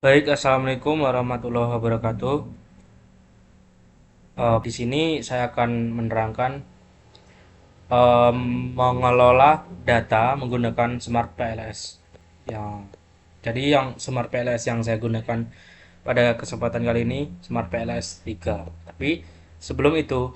Baik, assalamualaikum warahmatullahi wabarakatuh. Di sini saya akan menerangkan em, mengelola data menggunakan Smart PLS. Yang yang Smart PLS yang saya gunakan pada kesempatan kali ini Smart PLS 3. Tapi sebelum itu,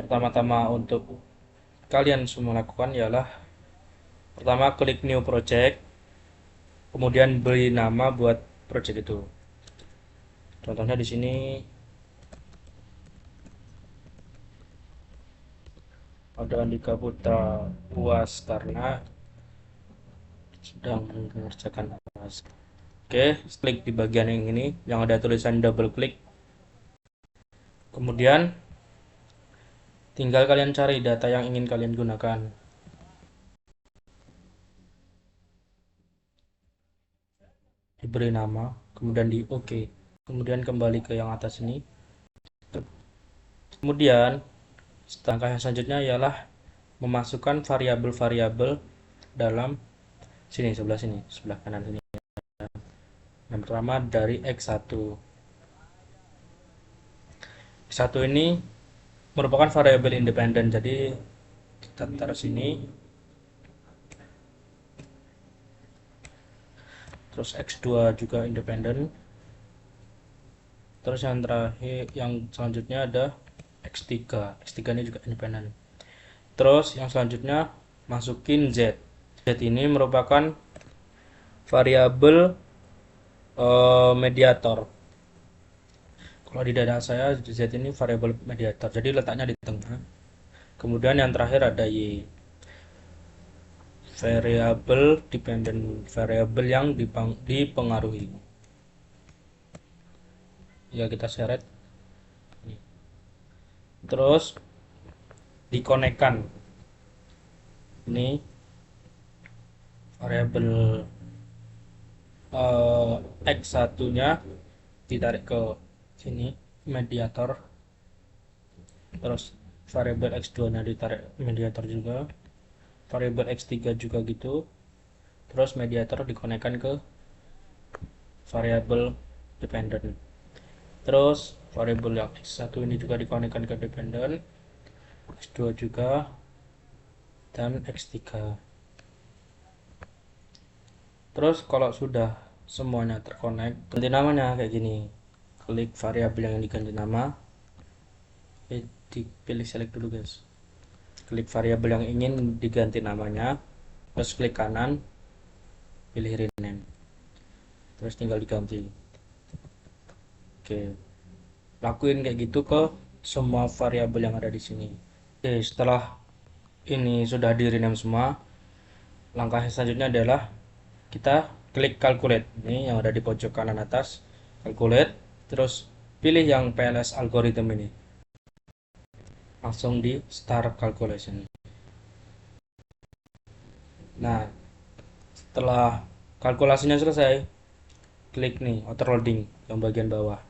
pertama-tama untuk kalian semua lakukan ialah pertama klik new project, kemudian beri nama buat project itu. Contohnya di sini ada Andika Putra UAS karena sedang mengerjakan tugas. Oke, klik di bagian yang ini yang ada tulisan double klik. Kemudian tinggal kalian cari data yang ingin kalian gunakan. Diberi nama, kemudian di OK. Kemudian kembali ke yang atas ini. Kemudian langkah yang selanjutnya ialah memasukkan variabel-variabel dalam sini, sebelah kanan sini. Yang pertama dari X1. X1 ini merupakan variabel independen, jadi kita taruh sini. Terus X2 juga independen. Terus yang terakhir, yang selanjutnya ada X3. X3 ini juga independen. Terus yang selanjutnya masukin Z. Z ini merupakan variabel mediator. Kalau di data saya Z ini variabel mediator, jadi letaknya di tengah. Kemudian yang terakhir ada Y, variabel dependent, variabel yang dipengaruhi. Ya, kita seret. Terus dikonekkan. Ini variabel X1-nya ditarik ke sini mediator, terus variabel X2-nya ditarik mediator juga, variabel X3 juga gitu, terus mediator dikonekkan ke variabel dependent, terus variabel yang X1 ini juga dikonekkan ke dependent, X2 juga, dan X3. Terus kalau sudah semuanya terkonek, ganti namanya kayak gini. Klik variabel yang diganti nama, dipilih select dulu guys. Klik variabel yang ingin diganti namanya, terus klik kanan, pilih rename, terus tinggal diganti. Oke, lakuin kayak gitu ke semua variabel yang ada di sini. Oke, setelah ini sudah di rename semua, langkah selanjutnya adalah kita klik calculate. Ini yang ada di pojok kanan atas, calculate, terus pilih yang PLS algorithm ini, langsung di start calculation. Nah, setelah kalkulasinya selesai, klik nih outer loading yang bagian bawah.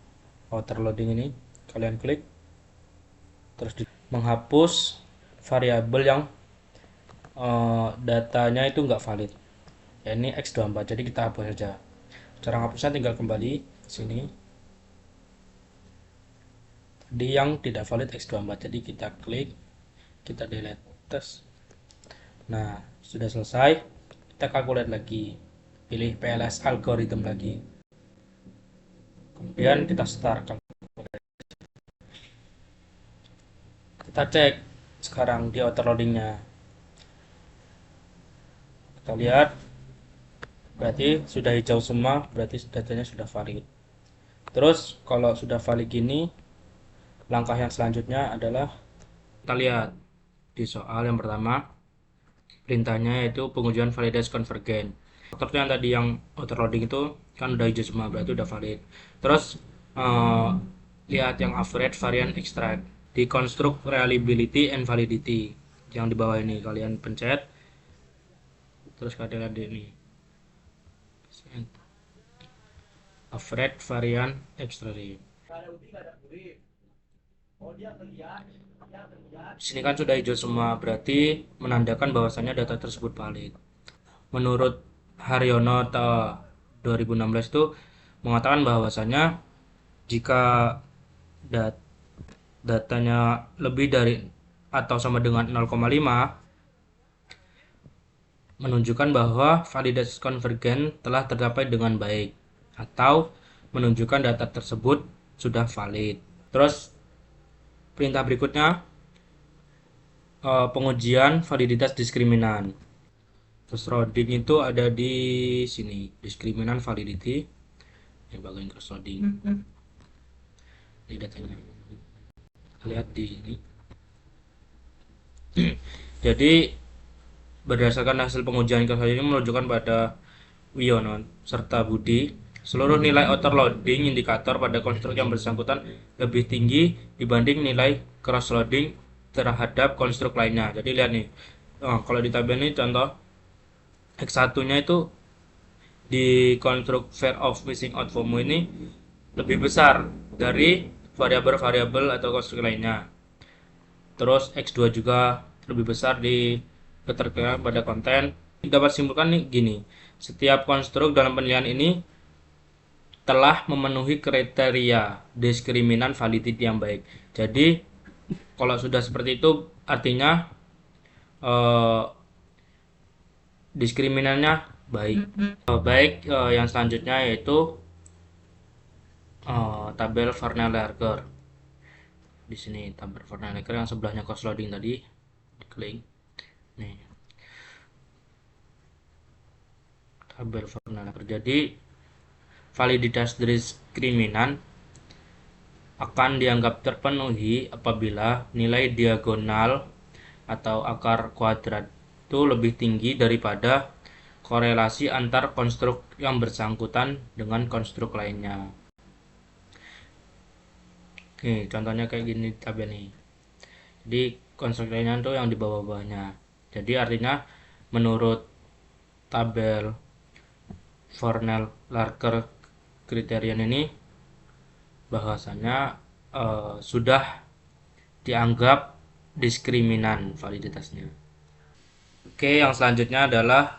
Outer loading ini kalian klik, terus menghapus variabel yang datanya itu nggak valid, ya ini X24, jadi kita hapus saja. Cara hapusnya tinggal kembali sini, tadi yang tidak valid X24, jadi kita klik, kita delete, tes. Nah, sudah selesai, kita calculate lagi, pilih PLS algorithm lagi, kemudian kita start. Kita cek sekarang di outer loadingnya, kita lihat berarti sudah hijau semua, berarti datanya sudah valid. Terus kalau sudah valid gini, langkah yang selanjutnya adalah kita lihat di soal yang pertama, perintahnya yaitu pengujian validasi konvergen. Faktor yang tadi yang outer loading itu kan udah hijau semua, berarti udah valid. Terus eh, lihat yang average variant extract di construct reliability and validity yang di bawah ini, kalian pencet, terus kalian lihat ini average, varian, extreme. Sini kan sudah hijau semua, berarti menandakan bahwasannya data tersebut valid. Menurut Haryono 2016 itu mengatakan bahwasannya jika datanya lebih dari atau sama dengan 0,5 menunjukkan bahwa validasi konvergen telah tercapai dengan baik atau menunjukkan data tersebut sudah valid. Terus perintah berikutnya pengujian validitas diskriminan. Terus loading itu ada di sini, diskriminan validity. Yang bagian cross loading. Ini datanya. Lihat di ini. Jadi berdasarkan hasil pengujian cross loading ini menunjukkan pada Wiono serta Budi, seluruh nilai outer loading indikator pada konstruk yang bersangkutan lebih tinggi dibanding nilai cross loading terhadap konstruk lainnya. Jadi lihat nih, kalau di tabel ini contoh X1-nya itu di konstruk fear of missing out FOMO ini lebih besar dari variabel-variabel atau konstruk lainnya. Terus X2 juga lebih besar di keterkaitan pada konten. Dapat simpulkan nih gini, setiap konstruk dalam penilaian ini telah memenuhi kriteria diskriminan validity yang baik. Jadi kalau sudah seperti itu artinya diskriminannya baik. Yang selanjutnya yaitu tabel Farnell-Larker. Di sini tabel Farnell-Larker yang sebelahnya cross loading tadi, diklik. Nih. Tabel Farnell-Larker. Jadi validitas diskriminan akan dianggap terpenuhi apabila nilai diagonal atau akar kuadrat itu lebih tinggi daripada korelasi antar konstruk yang bersangkutan dengan konstruk lainnya. Nih, contohnya kayak gini tabel nih. Jadi konstruk lainnya itu yang di bawah-bawahnya. Jadi artinya menurut tabel Farnell-Larker kriterian ini bahwasanya sudah dianggap diskriminan validitasnya. Oke, yang selanjutnya adalah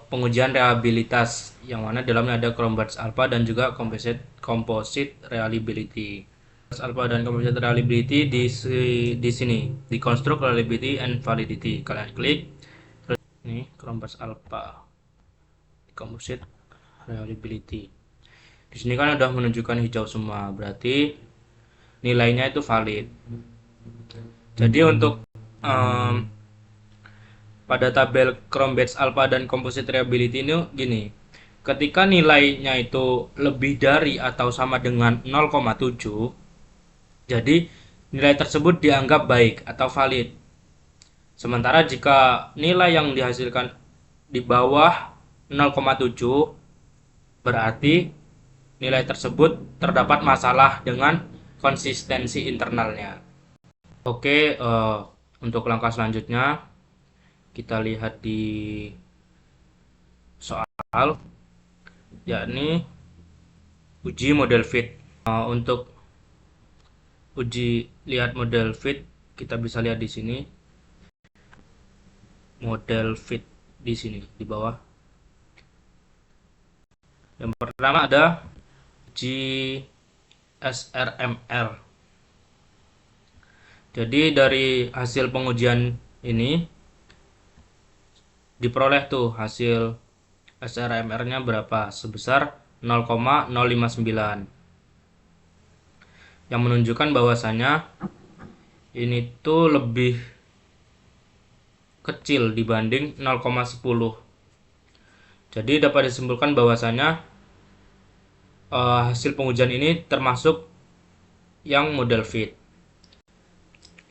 pengujian reliabilitas, yang mana dalamnya ada Cronbach's alpha dan juga composite reliability. Alpha dan composite reliability di sini, di construct reliability and validity. Kalian klik, terus ini Cronbach's alpha, composite reliability. Di sini kan udah menunjukkan hijau semua, berarti nilainya itu valid. Jadi untuk pada tabel Cronbach's alpha dan composite reliability ini gini, ketika nilainya itu lebih dari atau sama dengan 0,7, jadi nilai tersebut dianggap baik atau valid. Sementara jika nilai yang dihasilkan di bawah 0,7, berarti nilai tersebut terdapat masalah dengan konsistensi internalnya. Oke, untuk langkah selanjutnya kita lihat di soal, yakni uji model fit. Untuk uji lihat model fit, kita bisa lihat di sini model fit di sini di bawah. Yang pertama ada uji SRMR. Jadi dari hasil pengujian ini diperoleh tuh hasil SRMR-nya berapa, sebesar 0,059, yang menunjukkan bahwasanya ini tuh lebih kecil dibanding 0,10. Jadi dapat disimpulkan bahwasanya hasil pengujian ini termasuk yang model fit.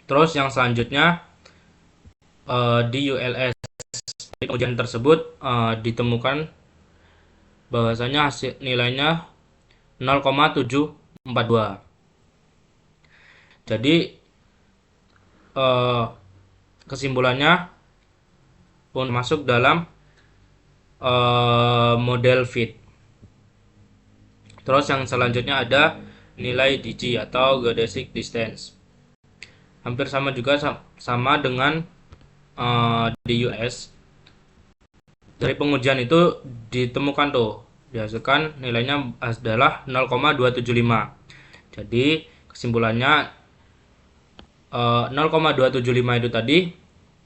Terus yang selanjutnya di ULS pengujian tersebut ditemukan bahwasanya hasil nilainya 0,742. Jadi kesimpulannya pun masuk dalam model fit. Terus yang selanjutnya ada nilai DG atau geodesic distance. Hampir sama juga sama dengan di US. Dari pengujian itu ditemukan tuh, dihasilkan nilainya adalah 0,275. Jadi kesimpulannya 0,275 itu tadi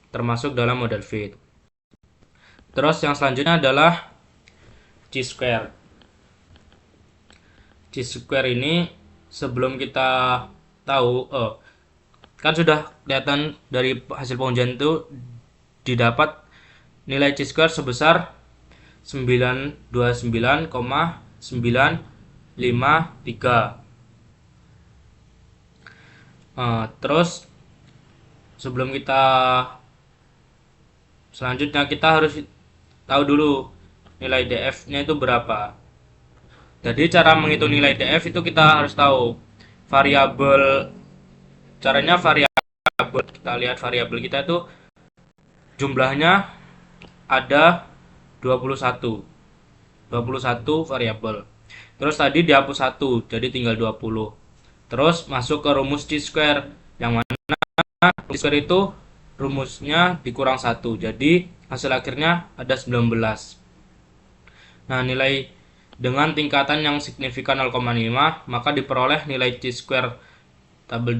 termasuk dalam model fit. Terus yang selanjutnya adalah chi-square. Chi-square ini sebelum kita tahu, kan sudah kelihatan dari hasil pengujian itu didapat nilai chi-square sebesar 929,953. Terus sebelum kita selanjutnya kita harus tahu dulu nilai DF-nya itu berapa. Jadi cara menghitung nilai DF itu kita harus tahu variabel, caranya variabel, kita lihat variabel kita itu jumlahnya ada 21 variabel. Terus tadi dihapus 1, jadi tinggal 20. Terus masuk ke rumus chi-square, yang mana chi-square itu rumusnya dikurang 1, jadi hasil akhirnya ada 19. Nah, nilai dengan tingkatan yang signifikan 0,5, maka diperoleh nilai chi-square tabel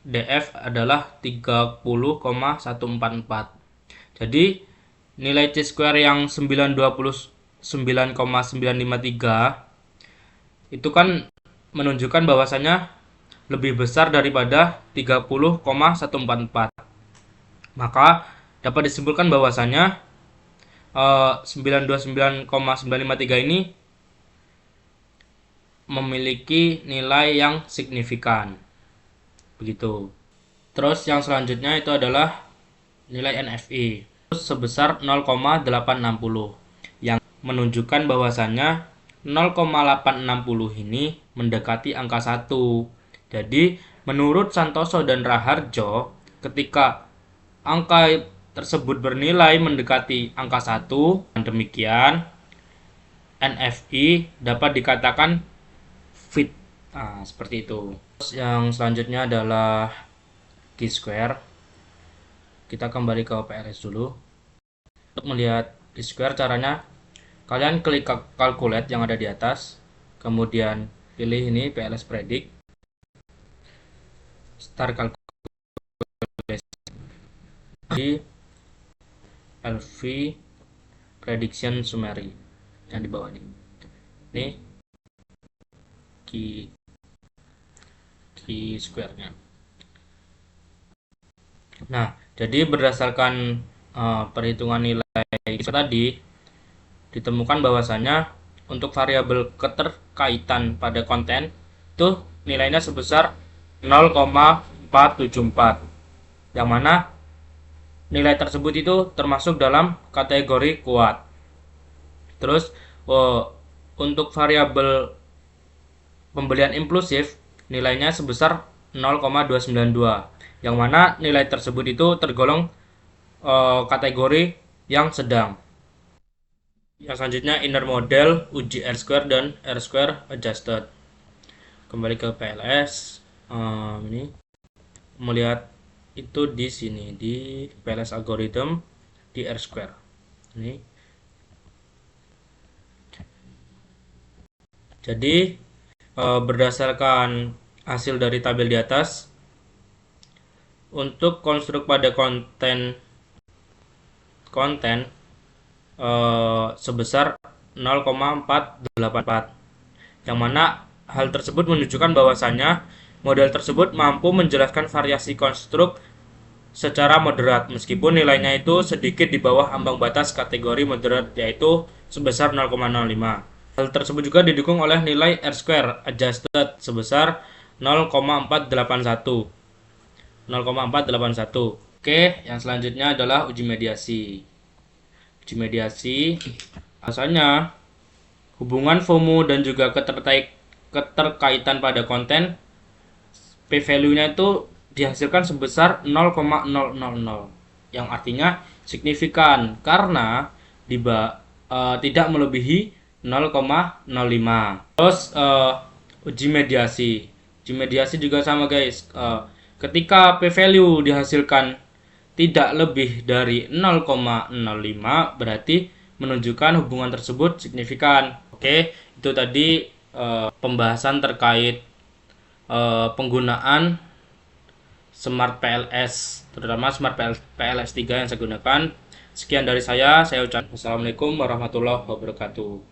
DF adalah 30,144. Jadi nilai chi-square yang 929,953 itu kan menunjukkan bahwasanya lebih besar daripada 30,144. Maka dapat disimpulkan bahwasanya 929,953 ini memiliki nilai yang signifikan. Begitu. Terus yang selanjutnya itu adalah nilai NFI sebesar 0,860 yang menunjukkan bahwasanya 0,860 ini mendekati angka 1. Jadi menurut Santoso dan Raharjo, ketika angka tersebut bernilai mendekati angka 1, demikian NFI dapat dikatakan fit. Nah, seperti itu. Terus yang selanjutnya adalah chi-square. Kita kembali ke PLS dulu. Untuk melihat chi-square caranya, kalian klik calculate yang ada di atas, kemudian pilih ini PLS predict, start calculation di LV prediction summary yang di bawah ini. Ini chi-square-nya. Nah, jadi berdasarkan perhitungan nilai tadi ditemukan bahwasanya untuk variabel keterkaitan pada konten itu nilainya sebesar 0,474, yang mana nilai tersebut itu termasuk dalam kategori kuat. Terus untuk variabel pembelian impulsif nilainya sebesar 0,292, yang mana nilai tersebut itu tergolong kategori yang sedang. Yang selanjutnya inner model, uji R-square dan R-square adjusted. Kembali ke PLS, ini melihat itu di sini di PLS algorithm di R-square. Ini. Jadi berdasarkan hasil dari tabel di atas, untuk konstruk pada konten sebesar 0,484, yang mana hal tersebut menunjukkan bahwasanya model tersebut mampu menjelaskan variasi konstruk secara moderat meskipun nilainya itu sedikit di bawah ambang batas kategori moderat, yaitu sebesar 0,05. Hal tersebut juga didukung oleh nilai R-square adjusted sebesar 0,481. Oke, yang selanjutnya adalah uji mediasi. Uji mediasi asalnya hubungan FOMO dan juga keterkaitan pada konten p-value-nya itu dihasilkan sebesar 0,000, yang artinya signifikan karena tidak melebihi 0,05. Terus uji mediasi. Uji mediasi juga sama guys. Ketika p value dihasilkan tidak lebih dari 0,05 berarti menunjukkan hubungan tersebut signifikan. Oke, itu tadi pembahasan terkait penggunaan Smart PLS, terutama Smart PLS 3 yang saya gunakan. Sekian dari saya ucapkan wassalamualaikum warahmatullahi wabarakatuh.